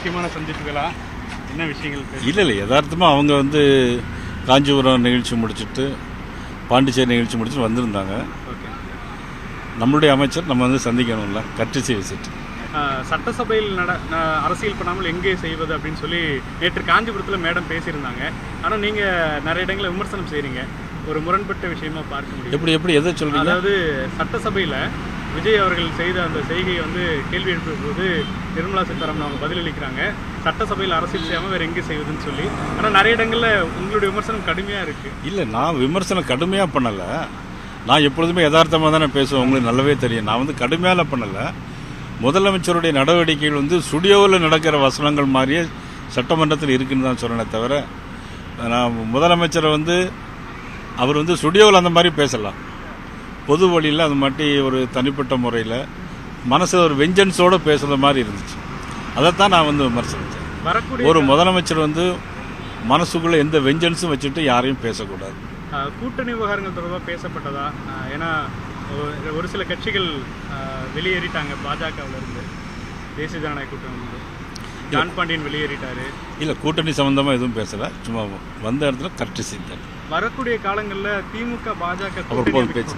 முக்கியமான சந்திப்புகளா என்ன விஷயங்கள்? இல்லை யதார்த்தமாக அவங்க வந்து காஞ்சிபுரம் நிகழ்ச்சி முடிச்சுட்டு பாண்டிச்சேரி நிகழ்ச்சி முடிச்சுட்டு வந்திருந்தாங்க. நம்மளுடைய அமைச்சர் நம்ம வந்து சந்திக்கணும்ல, கட்சி விசிட். சட்டசபையில் அரசியல் பண்ணாமல் எங்கே செய்வது அப்படின்னு சொல்லி நேற்று காஞ்சிபுரத்தில் மேடம் பேசியிருந்தாங்க. ஆனால் நீங்கள் நிறைய இடங்களில் விமர்சனம் செய்கிறீங்க, ஒரு முரண்பட்ட விஷயமா பார்க்க முடியும். எப்படி எதை சொல்றீங்க? அதாவது சட்டசபையில் விஜய் அவர்கள் செய்த அந்த செய்கையை வந்து கேள்வி எழுப்பும் போது நிர்மலா சீதாராமன் அவங்க பதிலளிக்கிறாங்க, சட்டசபையில் அரசியல் செய்யாமல் வேறு எங்கே செய்வதுன்னு சொல்லி. ஆனால் நிறைய இடங்களில் உங்களுடைய விமர்சனம் கடுமையாக இருக்குது. இல்லை, நான் விமர்சனம் கடுமையாக பண்ணலை. நான் எப்பொழுதுமே யதார்த்தமாக தானே பேசுவேன், உங்களுக்கு நல்லாவே தெரியும். நான் வந்து கடுமையாக பண்ணலை. முதலமைச்சருடைய நடவடிக்கைகள் வந்து ஸ்டுடியோவில் நடக்கிற வசனங்கள் மாதிரியே சட்டமன்றத்தில் இருக்குன்னு தான் சொன்னேனே தவிர, நான் முதலமைச்சரை வந்து அவர் வந்து ஸ்டுடியோவில் அந்த மாதிரி பேசலாம், பொது வழியில் அது மாட்டி ஒரு தனிப்பட்ட முறையில் மனசு ஒரு வெஞ்சன்ஸோடு பேசுகிற மாதிரி இருந்துச்சு. அதைத்தான் நான் வந்து விமர்சனித்தேன். ஒரு முதலமைச்சர் வந்து மனசுக்குள்ளே எந்த வெஞ்சன்ஸும் வச்சுட்டு யாரையும் பேசக்கூடாது. கூட்டணி விவகாரங்கள் தொடர்பாக பேசப்பட்டதா? ஏன்னா ஒரு சில கட்சிகள் வெளியேறிட்டாங்க பாஜகவிலிருந்து, தேசிய ஜனநாயக கூட்டணி. ஜான் பாண்டியன் வெளியேறிட்டாரு. இல்லை, கூட்டணி சம்பந்தமாக எதுவும் பேசலை, சும்மா வந்த இடத்துல கரெக்ட் செய்தார். வரக்கூடிய காலங்களில் திமுக பாஜக பேச்சு